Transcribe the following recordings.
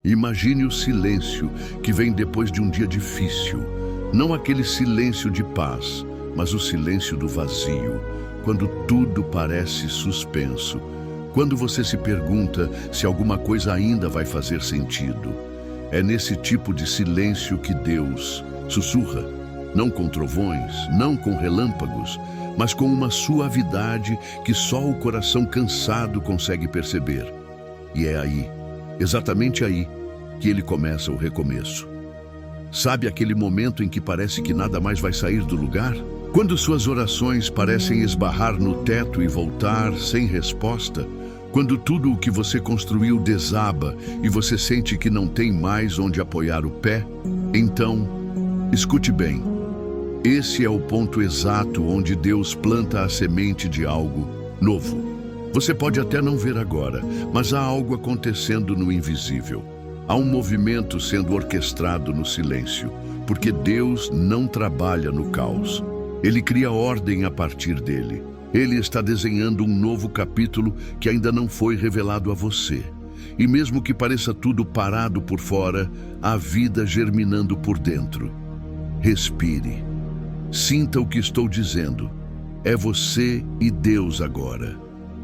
Imagine o silêncio que vem depois de um dia difícil. Não aquele silêncio de paz, mas o silêncio do vazio, quando tudo parece suspenso. Quando você se pergunta se alguma coisa ainda vai fazer sentido. É nesse tipo de silêncio que Deus sussurra, não com trovões, não com relâmpagos, mas com uma suavidade que só o coração cansado consegue perceber. E é aí, exatamente aí, que ele começa o recomeço. Sabe aquele momento em que parece que nada mais vai sair do lugar? Quando suas orações parecem esbarrar no teto e voltar sem resposta? Quando tudo o que você construiu desaba e você sente que não tem mais onde apoiar o pé? Então, escute bem. Esse é o ponto exato onde Deus planta a semente de algo novo. Você pode até não ver agora, mas há algo acontecendo no invisível. Há um movimento sendo orquestrado no silêncio, porque Deus não trabalha no caos. Ele cria ordem a partir dele. Ele está desenhando um novo capítulo que ainda não foi revelado a você. E mesmo que pareça tudo parado por fora, há vida germinando por dentro. Respire. Sinta o que estou dizendo. É você e Deus agora.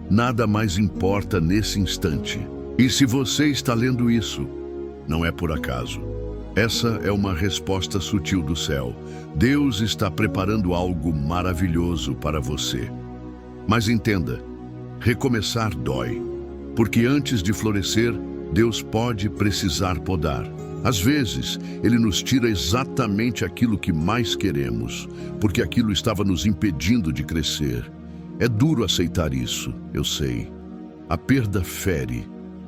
Nada mais importa nesse instante. E se você está lendo isso, não é por acaso. Essa é uma resposta sutil do céu. Deus está preparando algo maravilhoso para você. Mas entenda, recomeçar dói. Porque antes de florescer, Deus pode precisar podar. Às vezes, Ele nos tira exatamente aquilo que mais queremos, porque aquilo estava nos impedindo de crescer. É duro aceitar isso, eu sei. A perda fere,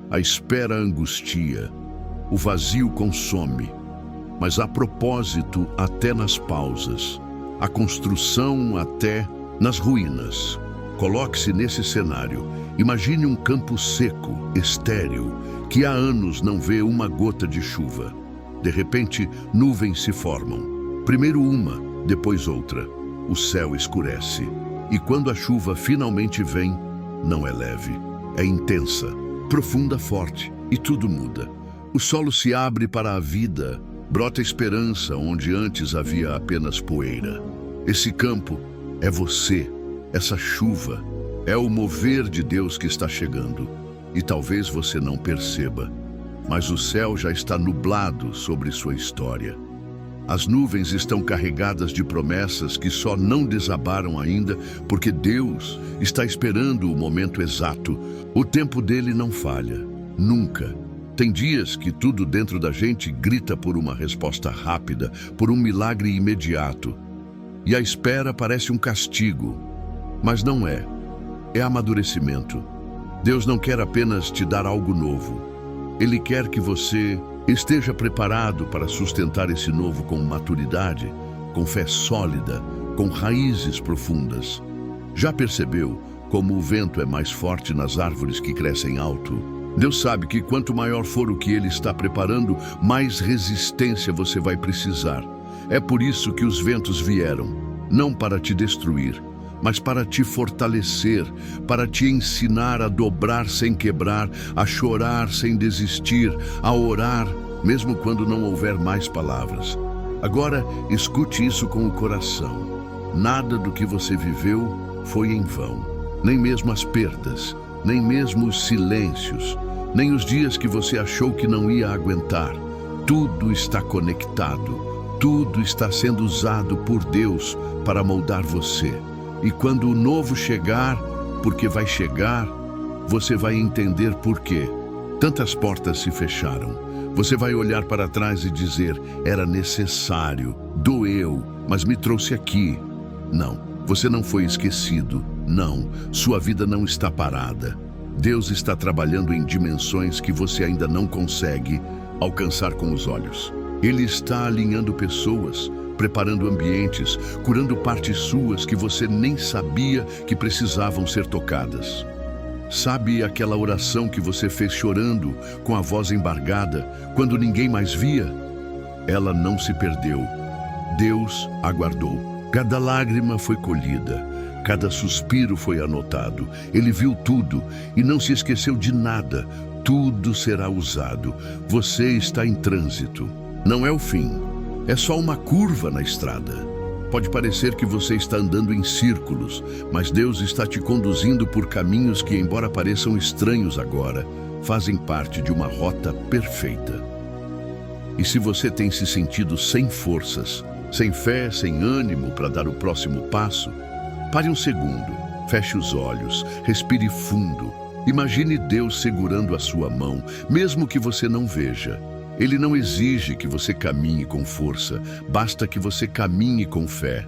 a espera angustia, o vazio consome. Mas há propósito até nas pausas, a construção até nas ruínas. Coloque-se nesse cenário. Imagine um campo seco, estéril, que há anos não vê uma gota de chuva. De repente, nuvens se formam. Primeiro uma, depois outra. O céu escurece. E quando a chuva finalmente vem, não é leve. É intensa, profunda, forte, e tudo muda. O solo se abre para a vida, brota esperança onde antes havia apenas poeira. Esse campo é você, essa chuva, é o mover de Deus que está chegando. E talvez você não perceba, mas o céu já está nublado sobre sua história. As nuvens estão carregadas de promessas que só não desabaram ainda, porque Deus está esperando o momento exato. O tempo dele não falha, nunca. Tem dias que tudo dentro da gente grita por uma resposta rápida, por um milagre imediato. E a espera parece um castigo, mas não é. É amadurecimento. Deus não quer apenas te dar algo novo. Ele quer que você esteja preparado para sustentar esse novo com maturidade, com fé sólida, com raízes profundas. Já percebeu como o vento é mais forte nas árvores que crescem alto? Deus sabe que quanto maior for o que Ele está preparando, mais resistência você vai precisar. É por isso que os ventos vieram, não para te destruir, mas para te fortalecer, para te ensinar a dobrar sem quebrar, a chorar sem desistir, a orar, mesmo quando não houver mais palavras. Agora, escute isso com o coração. Nada do que você viveu foi em vão. Nem mesmo as perdas, nem mesmo os silêncios, nem os dias que você achou que não ia aguentar. Tudo está conectado. Tudo está sendo usado por Deus para moldar você. E quando o novo chegar, porque vai chegar, você vai entender por quê. Tantas portas se fecharam. Você vai olhar para trás e dizer, era necessário, doeu, mas me trouxe aqui. Não, você não foi esquecido. Não, sua vida não está parada. Deus está trabalhando em dimensões que você ainda não consegue alcançar com os olhos. Ele está alinhando pessoas, preparando ambientes, curando partes suas que você nem sabia que precisavam ser tocadas. Sabe aquela oração que você fez chorando, com a voz embargada, quando ninguém mais via? Ela não se perdeu. Deus aguardou. Cada lágrima foi colhida, cada suspiro foi anotado. Ele viu tudo e não se esqueceu de nada. tudo será usado. Você está em trânsito. Não é o fim. É só uma curva na estrada. Pode parecer que você está andando em círculos, mas Deus está te conduzindo por caminhos que, embora pareçam estranhos agora, fazem parte de uma rota perfeita. E se você tem se sentido sem forças, sem fé, sem ânimo para dar o próximo passo, pare um segundo, feche os olhos, respire fundo. Imagine Deus segurando a sua mão, mesmo que você não veja. Ele não exige que você caminhe com força, basta que você caminhe com fé.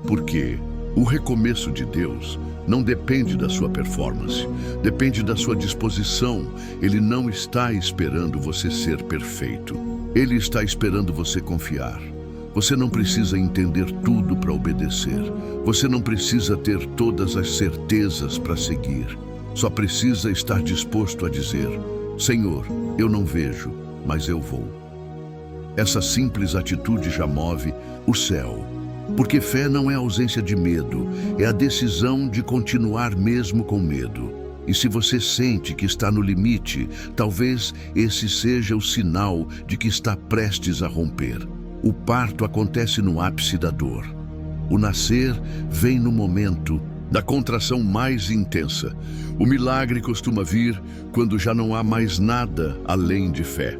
Porque o recomeço de Deus não depende da sua performance, depende da sua disposição. Ele não está esperando você ser perfeito. Ele está esperando você confiar. Você não precisa entender tudo para obedecer. Você não precisa ter todas as certezas para seguir. Só precisa estar disposto a dizer: Senhor, eu não vejo, mas eu vou. Essa simples atitude já move o céu. Porque fé não é ausência de medo, é a decisão de continuar mesmo com medo. E se você sente que está no limite, talvez esse seja o sinal de que está prestes a romper. O parto acontece no ápice da dor. O nascer vem no momento da contração mais intensa. O milagre costuma vir quando já não há mais nada além de fé.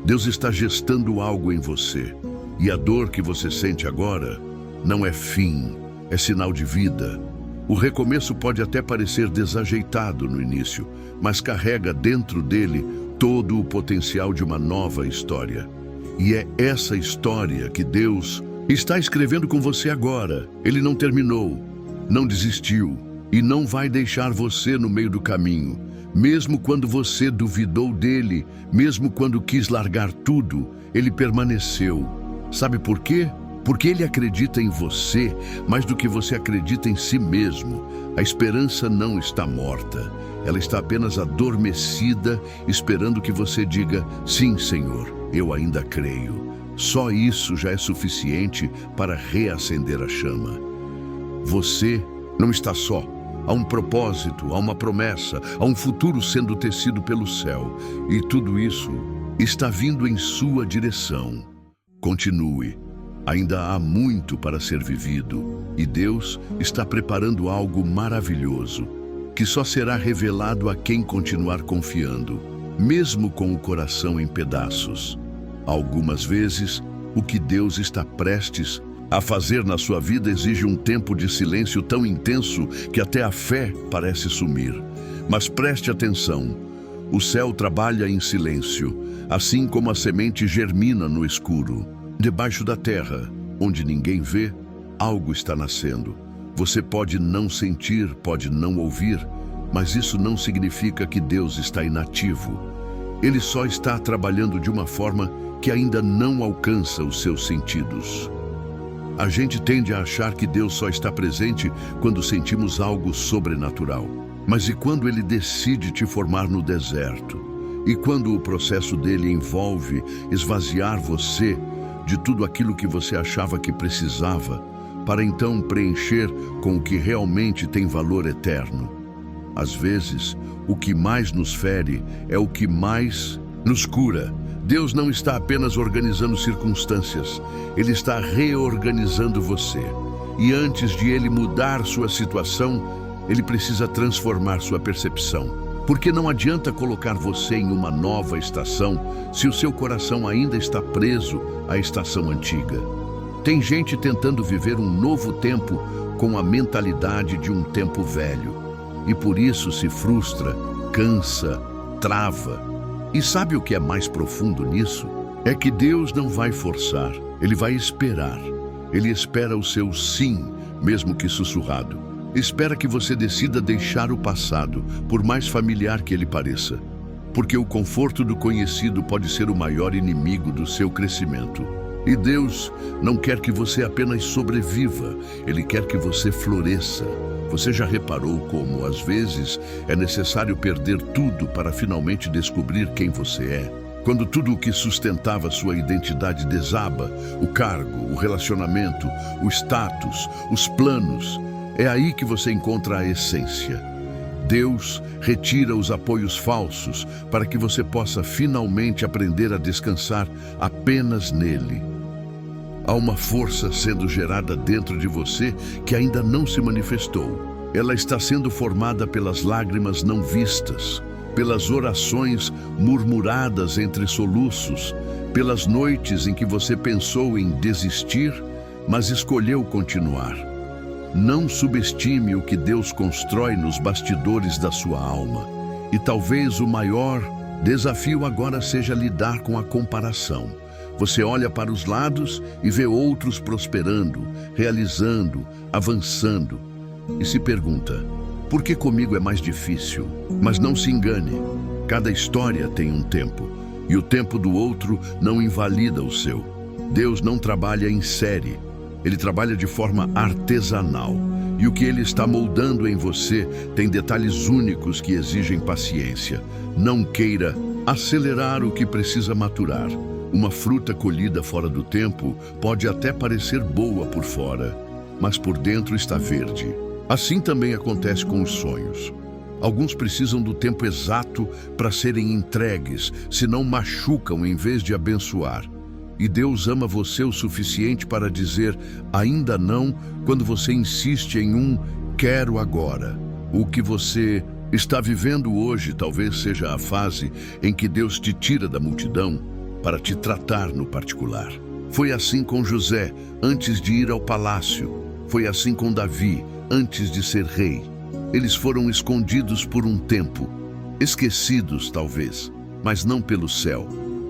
Deus está gestando algo em você. E a dor que você sente agora não é fim, é sinal de vida. O recomeço pode até parecer desajeitado no início, mas carrega dentro dele todo o potencial de uma nova história. E é essa história que Deus está escrevendo com você agora. Ele não terminou, não desistiu e não vai deixar você no meio do caminho. Mesmo quando você duvidou dele, mesmo quando quis largar tudo, ele permaneceu. Sabe por quê? Porque ele acredita em você mais do que você acredita em si mesmo. A esperança não está morta. Ela está apenas adormecida, esperando que você diga: sim, Senhor, eu ainda creio. Só isso já é suficiente para reacender a chama. Você não está só. Há um propósito, há uma promessa, há um futuro sendo tecido pelo céu. E tudo isso está vindo em sua direção. Continue. Ainda há muito para ser vivido. E Deus está preparando algo maravilhoso, que só será revelado a quem continuar confiando, mesmo com o coração em pedaços. Algumas vezes, o que Deus está prestes a fazer na sua vida exige um tempo de silêncio tão intenso que até a fé parece sumir. Mas preste atenção, o céu trabalha em silêncio, assim como a semente germina no escuro. Debaixo da terra, onde ninguém vê, algo está nascendo. Você pode não sentir, pode não ouvir, mas isso não significa que Deus está inativo. Ele só está trabalhando de uma forma que ainda não alcança os seus sentidos. A gente tende a achar que Deus só está presente quando sentimos algo sobrenatural. Mas e quando Ele decide te formar no deserto? E quando o processo dele envolve esvaziar você de tudo aquilo que você achava que precisava, para então preencher com o que realmente tem valor eterno? Às vezes, o que mais nos fere é o que mais nos cura. Deus não está apenas organizando circunstâncias, Ele está reorganizando você. E antes de Ele mudar sua situação, Ele precisa transformar sua percepção. Porque não adianta colocar você em uma nova estação se o seu coração ainda está preso à estação antiga. Tem gente tentando viver um novo tempo com a mentalidade de um tempo velho. E por isso se frustra, cansa, trava. E sabe o que é mais profundo nisso? É que Deus não vai forçar, Ele vai esperar. Ele espera o seu sim, mesmo que sussurrado. Espera que você decida deixar o passado, por mais familiar que ele pareça. Porque o conforto do conhecido pode ser o maior inimigo do seu crescimento. E Deus não quer que você apenas sobreviva, Ele quer que você floresça. Você já reparou como, às vezes, é necessário perder tudo para finalmente descobrir quem você é? Quando tudo o que sustentava sua identidade desaba, o cargo, o relacionamento, o status, os planos, é aí que você encontra a essência. Deus retira os apoios falsos para que você possa finalmente aprender a descansar apenas nele. Há uma força sendo gerada dentro de você que ainda não se manifestou. Ela está sendo formada pelas lágrimas não vistas, pelas orações murmuradas entre soluços, pelas noites em que você pensou em desistir, mas escolheu continuar. Não subestime o que Deus constrói nos bastidores da sua alma. E talvez o maior desafio agora seja lidar com a comparação. Você olha para os lados e vê outros prosperando, realizando, avançando. E se pergunta, por que comigo é mais difícil? Mas não se engane, cada história tem um tempo, e o tempo do outro não invalida o seu. Deus não trabalha em série, Ele trabalha de forma artesanal. E o que Ele está moldando em você tem detalhes únicos que exigem paciência. Não queira acelerar o que precisa maturar. Uma fruta colhida fora do tempo pode até parecer boa por fora, mas por dentro está verde. Assim também acontece com os sonhos. Alguns precisam do tempo exato para serem entregues, senão machucam em vez de abençoar. E Deus ama você o suficiente para dizer ainda não quando você insiste em um quero agora. O que você está vivendo hoje talvez seja a fase em que Deus te tira da multidão para te tratar no particular. Foi assim com José antes de ir ao palácio. Foi assim com Davi antes de ser rei. Eles foram escondidos por um tempo, esquecidos talvez, mas não pelo céu.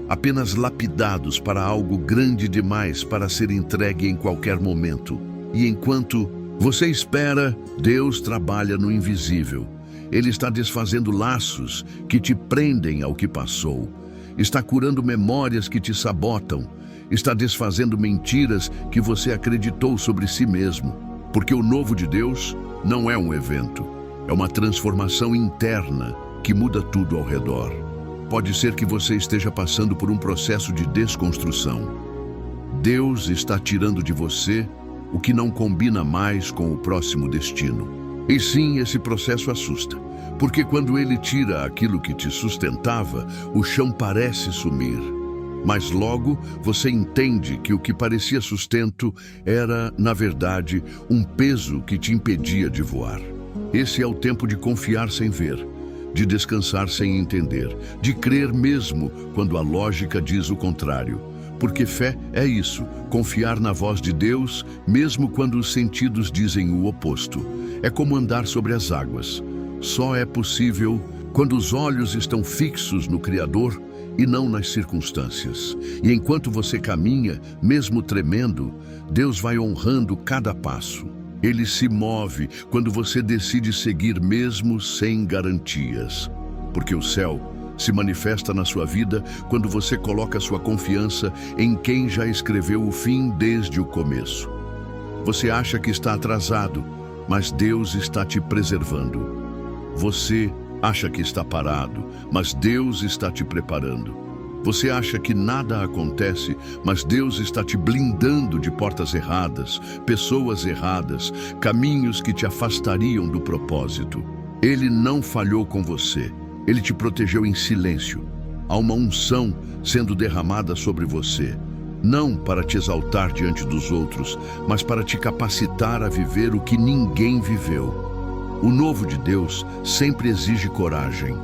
Apenas lapidados para algo grande demais para ser entregue em qualquer momento. E enquanto você espera, Deus trabalha no invisível. Ele está desfazendo laços que te prendem ao que passou. Está curando memórias que te sabotam. Está desfazendo mentiras que você acreditou sobre si mesmo. Porque o novo de Deus não é um evento. É uma transformação interna que muda tudo ao redor. Pode ser que você esteja passando por um processo de desconstrução. Deus está tirando de você o que não combina mais com o próximo destino. E sim, esse processo assusta, porque quando Ele tira aquilo que te sustentava, o chão parece sumir. Mas logo você entende que o que parecia sustento era, na verdade, um peso que te impedia de voar. Esse é o tempo de confiar sem ver, de descansar sem entender, de crer mesmo quando a lógica diz o contrário. Porque fé é isso, confiar na voz de Deus, mesmo quando os sentidos dizem o oposto. É como andar sobre as águas. Só é possível quando os olhos estão fixos no Criador e não nas circunstâncias. E enquanto você caminha, mesmo tremendo, Deus vai honrando cada passo. Ele se move quando você decide seguir mesmo sem garantias. Porque o céu se manifesta na sua vida quando você coloca sua confiança em quem já escreveu o fim desde o começo. Você acha que está atrasado, mas Deus está te preservando. Você acha que está parado, mas Deus está te preparando. Você acha que nada acontece, mas Deus está te blindando de portas erradas, pessoas erradas, caminhos que te afastariam do propósito. Ele não falhou com você. Ele te protegeu em silêncio. Há uma unção sendo derramada sobre você, não para te exaltar diante dos outros, mas para te capacitar a viver o que ninguém viveu. O novo de Deus sempre exige coragem.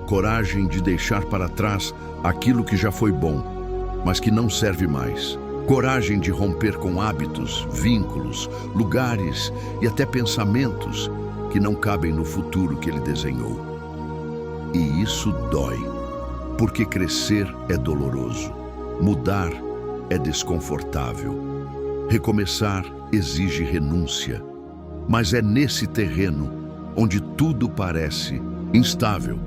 Coragem de deixar para trás aquilo que já foi bom, mas que não serve mais. Coragem de romper com hábitos, vínculos, lugares e até pensamentos que não cabem no futuro que Ele desenhou. E isso dói, porque crescer é doloroso, mudar é desconfortável, recomeçar exige renúncia. Mas é nesse terreno, onde tudo parece instável,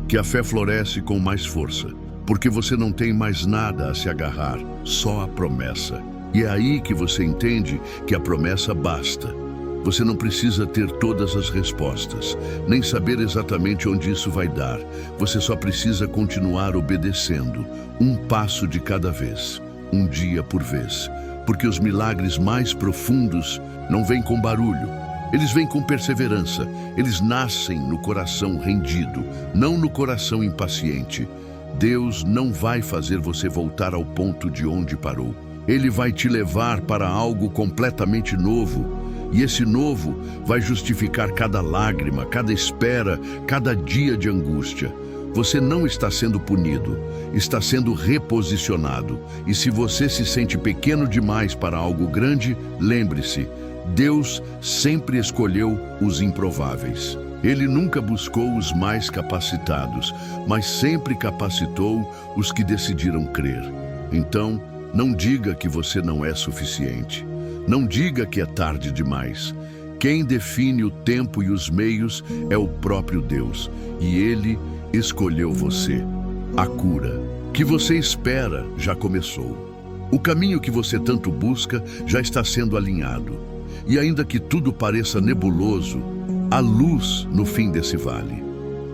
que a fé floresce com mais força, porque você não tem mais nada a se agarrar, só a promessa. E é aí que você entende que a promessa basta. Você não precisa ter todas as respostas, nem saber exatamente onde isso vai dar. Você só precisa continuar obedecendo, um passo de cada vez, um dia por vez. Porque os milagres mais profundos não vêm com barulho, Eles vêm com perseverança, eles nascem no coração rendido, não no coração impaciente. Deus não vai fazer você voltar ao ponto de onde parou. Ele vai te levar para algo completamente novo. E esse novo vai justificar cada lágrima, cada espera, cada dia de angústia. Você não está sendo punido, está sendo reposicionado. E se você se sente pequeno demais para algo grande, lembre-se, Deus sempre escolheu os improváveis. Ele nunca buscou os mais capacitados, mas sempre capacitou os que decidiram crer. Então, não diga que você não é suficiente. Não diga que é tarde demais. Quem define o tempo e os meios é o próprio Deus, e Ele escolheu você. A cura que você espera já começou. O caminho que você tanto busca já está sendo alinhado. E ainda que tudo pareça nebuloso, há luz no fim desse vale.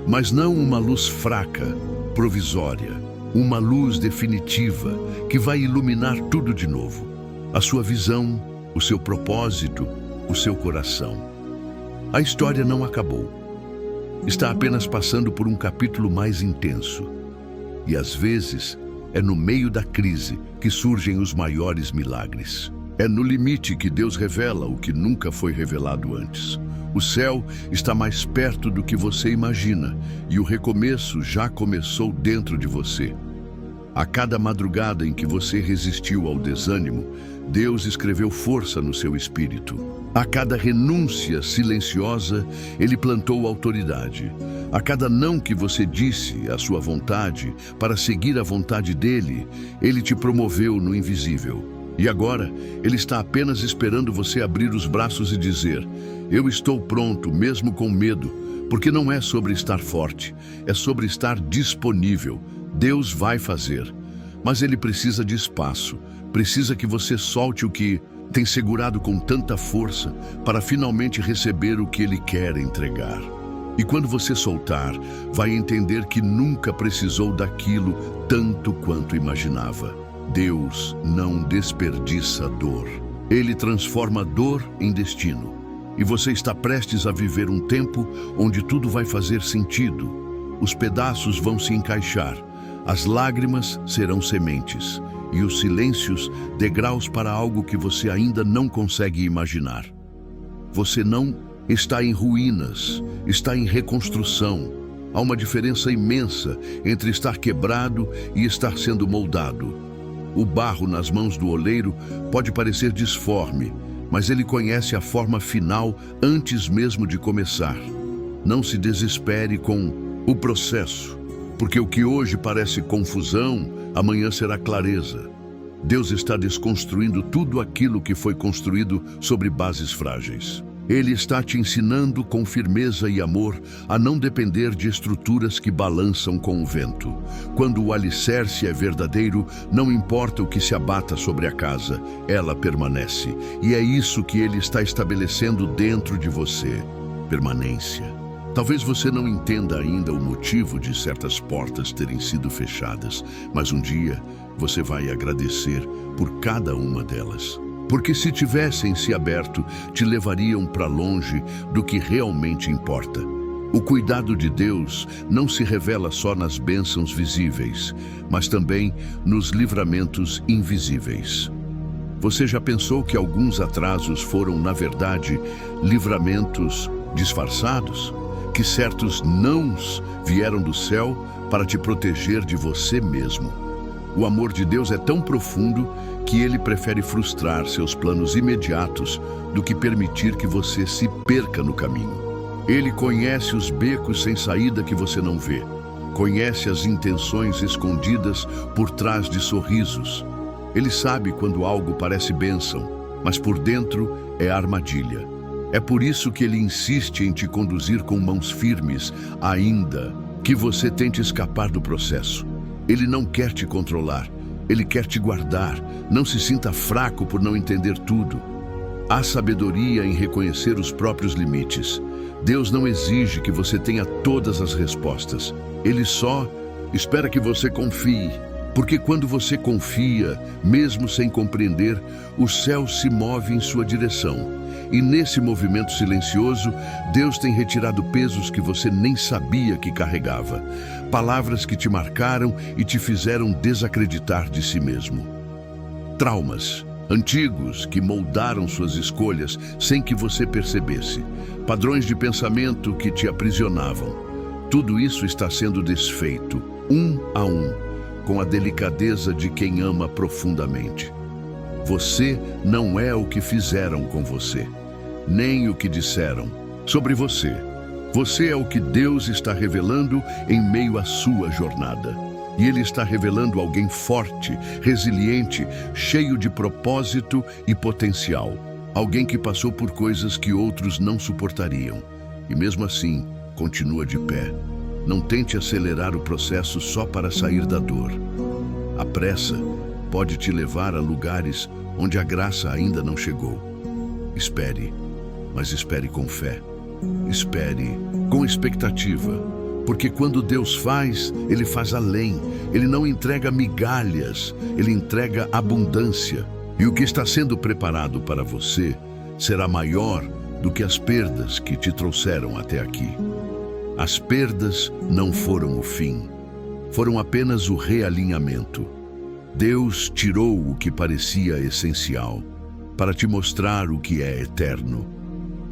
Mas não uma luz fraca, provisória. Uma luz definitiva que vai iluminar tudo de novo. A sua visão, o seu propósito, o seu coração. A história não acabou. Está apenas passando por um capítulo mais intenso. E às vezes é no meio da crise que surgem os maiores milagres. É no limite que Deus revela o que nunca foi revelado antes. O céu está mais perto do que você imagina e o recomeço já começou dentro de você. A cada madrugada em que você resistiu ao desânimo, Deus escreveu força no seu espírito. A cada renúncia silenciosa, Ele plantou autoridade. A cada não que você disse à sua vontade para seguir a vontade dEle, Ele te promoveu no invisível. E agora, Ele está apenas esperando você abrir os braços e dizer: eu estou pronto, mesmo com medo, porque não é sobre estar forte, é sobre estar disponível. Deus vai fazer, mas Ele precisa de espaço, precisa que você solte o que tem segurado com tanta força para finalmente receber o que Ele quer entregar. E quando você soltar, vai entender que nunca precisou daquilo tanto quanto imaginava. Deus não desperdiça dor. Ele transforma dor em destino. E você está prestes a viver um tempo onde tudo vai fazer sentido. Os pedaços vão se encaixar. As lágrimas serão sementes. E os silêncios, degraus para algo que você ainda não consegue imaginar. Você não está em ruínas, está em reconstrução. Há uma diferença imensa entre estar quebrado e estar sendo moldado. O barro nas mãos do oleiro pode parecer disforme, mas ele conhece a forma final antes mesmo de começar. Não se desespere com o processo, porque o que hoje parece confusão, amanhã será clareza. Deus está desconstruindo tudo aquilo que foi construído sobre bases frágeis. Ele está te ensinando com firmeza e amor a não depender de estruturas que balançam com o vento. Quando o alicerce é verdadeiro, não importa o que se abata sobre a casa, ela permanece. E é isso que Ele está estabelecendo dentro de você. Permanência. Talvez você não entenda ainda o motivo de certas portas terem sido fechadas, mas um dia você vai agradecer por cada uma delas. Porque se tivessem se aberto, te levariam para longe do que realmente importa. O cuidado de Deus não se revela só nas bênçãos visíveis, mas também nos livramentos invisíveis. Você já pensou que alguns atrasos foram, na verdade, livramentos disfarçados? Que certos nãos vieram do céu para te proteger de você mesmo? O amor de Deus é tão profundo que Ele prefere frustrar seus planos imediatos do que permitir que você se perca no caminho. Ele conhece os becos sem saída que você não vê. Conhece as intenções escondidas por trás de sorrisos. Ele sabe quando algo parece bênção, mas por dentro é armadilha. É por isso que Ele insiste em te conduzir com mãos firmes, ainda que você tente escapar do processo. Ele não quer te controlar, Ele quer te guardar. Não se sinta fraco por não entender tudo. Há sabedoria em reconhecer os próprios limites. Deus não exige que você tenha todas as respostas. Ele só espera que você confie. Porque quando você confia, mesmo sem compreender, o céu se move em sua direção. E nesse movimento silencioso, Deus tem retirado pesos que você nem sabia que carregava. Palavras que te marcaram e te fizeram desacreditar de si mesmo. Traumas antigos que moldaram suas escolhas sem que você percebesse. Padrões de pensamento que te aprisionavam. Tudo isso está sendo desfeito, um a um, com a delicadeza de quem ama profundamente. Você não é o que fizeram com você, nem o que disseram sobre você. Você é o que Deus está revelando em meio à sua jornada. E Ele está revelando alguém forte, resiliente, cheio de propósito e potencial. Alguém que passou por coisas que outros não suportariam. E mesmo assim, continua de pé. Não tente acelerar o processo só para sair da dor. A pressa pode te levar a lugares onde a graça ainda não chegou. Espere, mas espere com fé. Espere com expectativa, porque quando Deus faz, Ele faz além. Ele não entrega migalhas, Ele entrega abundância. E o que está sendo preparado para você será maior do que as perdas que te trouxeram até aqui. As perdas não foram o fim, foram apenas o realinhamento. Deus tirou o que parecia essencial para te mostrar o que é eterno.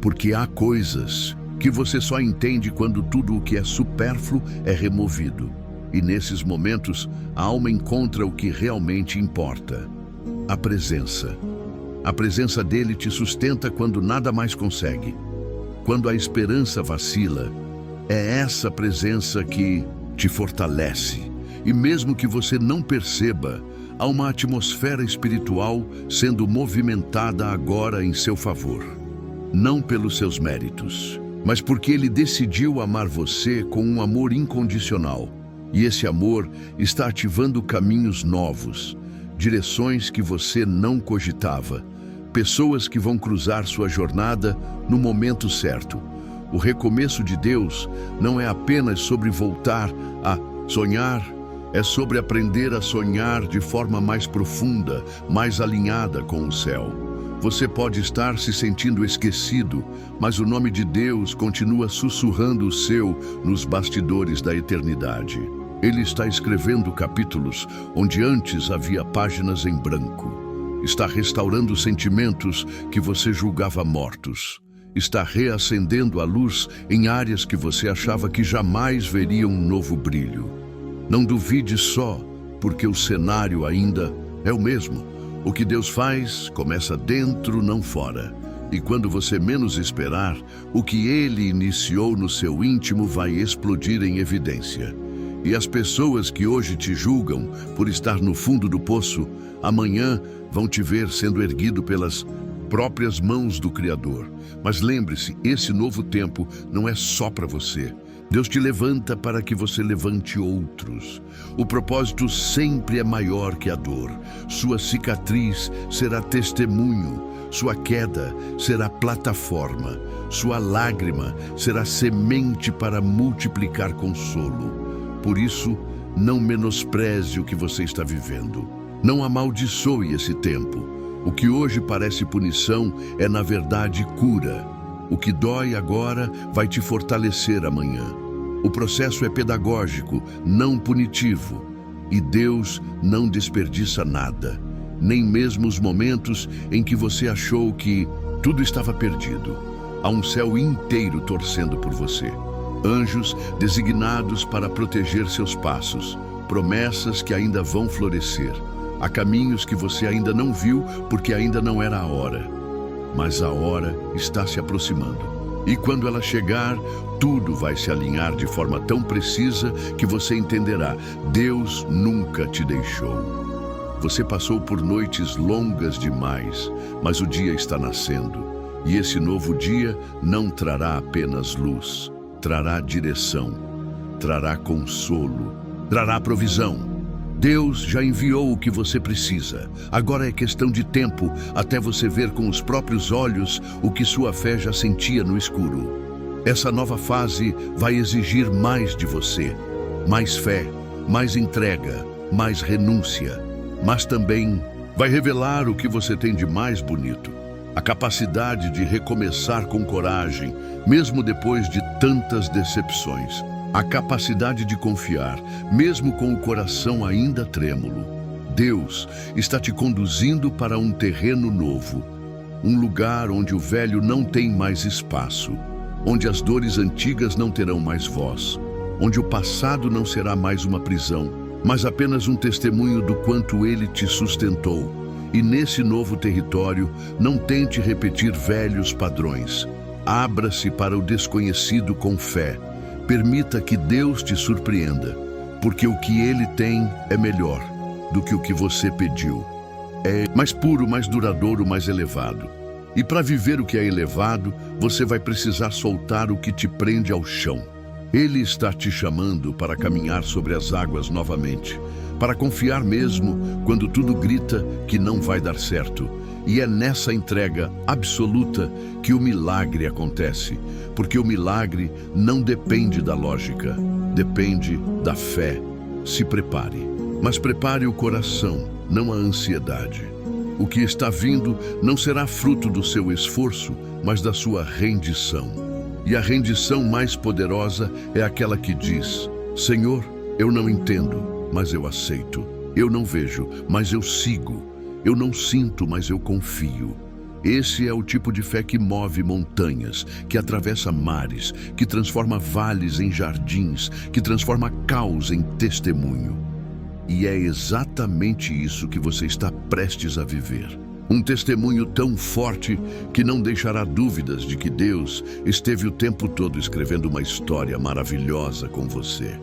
Porque há coisas que você só entende quando tudo o que é supérfluo é removido. E nesses momentos, a alma encontra o que realmente importa: a presença. A presença dele te sustenta quando nada mais consegue. Quando a esperança vacila, é essa presença que te fortalece. E mesmo que você não perceba, há uma atmosfera espiritual sendo movimentada agora em seu favor. Não pelos seus méritos, mas porque Ele decidiu amar você com um amor incondicional. E esse amor está ativando caminhos novos, direções que você não cogitava, pessoas que vão cruzar sua jornada no momento certo. O recomeço de Deus não é apenas sobre voltar a sonhar, é sobre aprender a sonhar de forma mais profunda, mais alinhada com o céu. Você pode estar se sentindo esquecido, mas o nome de Deus continua sussurrando o seu nos bastidores da eternidade. Ele está escrevendo capítulos onde antes havia páginas em branco. Está restaurando sentimentos que você julgava mortos. Está reacendendo a luz em áreas que você achava que jamais veria um novo brilho. Não duvide só, porque o cenário ainda é o mesmo. O que Deus faz começa dentro, não fora. E quando você menos esperar, o que Ele iniciou no seu íntimo vai explodir em evidência. E as pessoas que hoje te julgam por estar no fundo do poço, amanhã vão te ver sendo erguido pelas próprias mãos do Criador. Mas lembre-se, esse novo tempo não é só para você. Deus te levanta para que você levante outros. O propósito sempre é maior que a dor. Sua cicatriz será testemunho. Sua queda será plataforma. Sua lágrima será semente para multiplicar consolo. Por isso, não menospreze o que você está vivendo. Não amaldiçoe esse tempo. O que hoje parece punição é, na verdade, cura. O que dói agora vai te fortalecer amanhã. O processo é pedagógico, não punitivo. E Deus não desperdiça nada, nem mesmo os momentos em que você achou que tudo estava perdido. Há um céu inteiro torcendo por você. Anjos designados para proteger seus passos. Promessas que ainda vão florescer. Há caminhos que você ainda não viu porque ainda não era a hora. Mas a hora está se aproximando. E quando ela chegar, tudo vai se alinhar de forma tão precisa que você entenderá: Deus nunca te deixou. Você passou por noites longas demais, mas o dia está nascendo. E esse novo dia não trará apenas luz, trará direção, trará consolo, trará provisão. Deus já enviou o que você precisa. Agora é questão de tempo até você ver com os próprios olhos o que sua fé já sentia no escuro. Essa nova fase vai exigir mais de você. Mais fé, mais entrega, mais renúncia. Mas também vai revelar o que você tem de mais bonito. a capacidade de recomeçar com coragem, mesmo depois de tantas decepções, a capacidade de confiar, mesmo com o coração ainda trêmulo. Deus está te conduzindo para um terreno novo, um lugar onde o velho não tem mais espaço, onde as dores antigas não terão mais voz, onde o passado não será mais uma prisão, mas apenas um testemunho do quanto Ele te sustentou. E nesse novo território, não tente repetir velhos padrões. Abra-se para o desconhecido com fé. Permita que Deus te surpreenda, porque o que Ele tem é melhor do que o que você pediu. É mais puro, mais duradouro, mais elevado. E para viver o que é elevado, você vai precisar soltar o que te prende ao chão. Ele está te chamando para caminhar sobre as águas novamente, para confiar mesmo quando tudo grita que não vai dar certo. E é nessa entrega absoluta que o milagre acontece, porque o milagre não depende da lógica, depende da fé. Se prepare, mas prepare o coração, não a ansiedade. O que está vindo não será fruto do seu esforço, mas da sua rendição. E a rendição mais poderosa é aquela que diz: Senhor, eu não entendo, mas eu aceito. Eu não vejo, mas eu sigo. Eu não sinto, mas eu confio. Esse é o tipo de fé que move montanhas, que atravessa mares, que transforma vales em jardins, que transforma caos em testemunho. E é exatamente isso que você está prestes a viver. Um testemunho tão forte que não deixará dúvidas de que Deus esteve o tempo todo escrevendo uma história maravilhosa com você.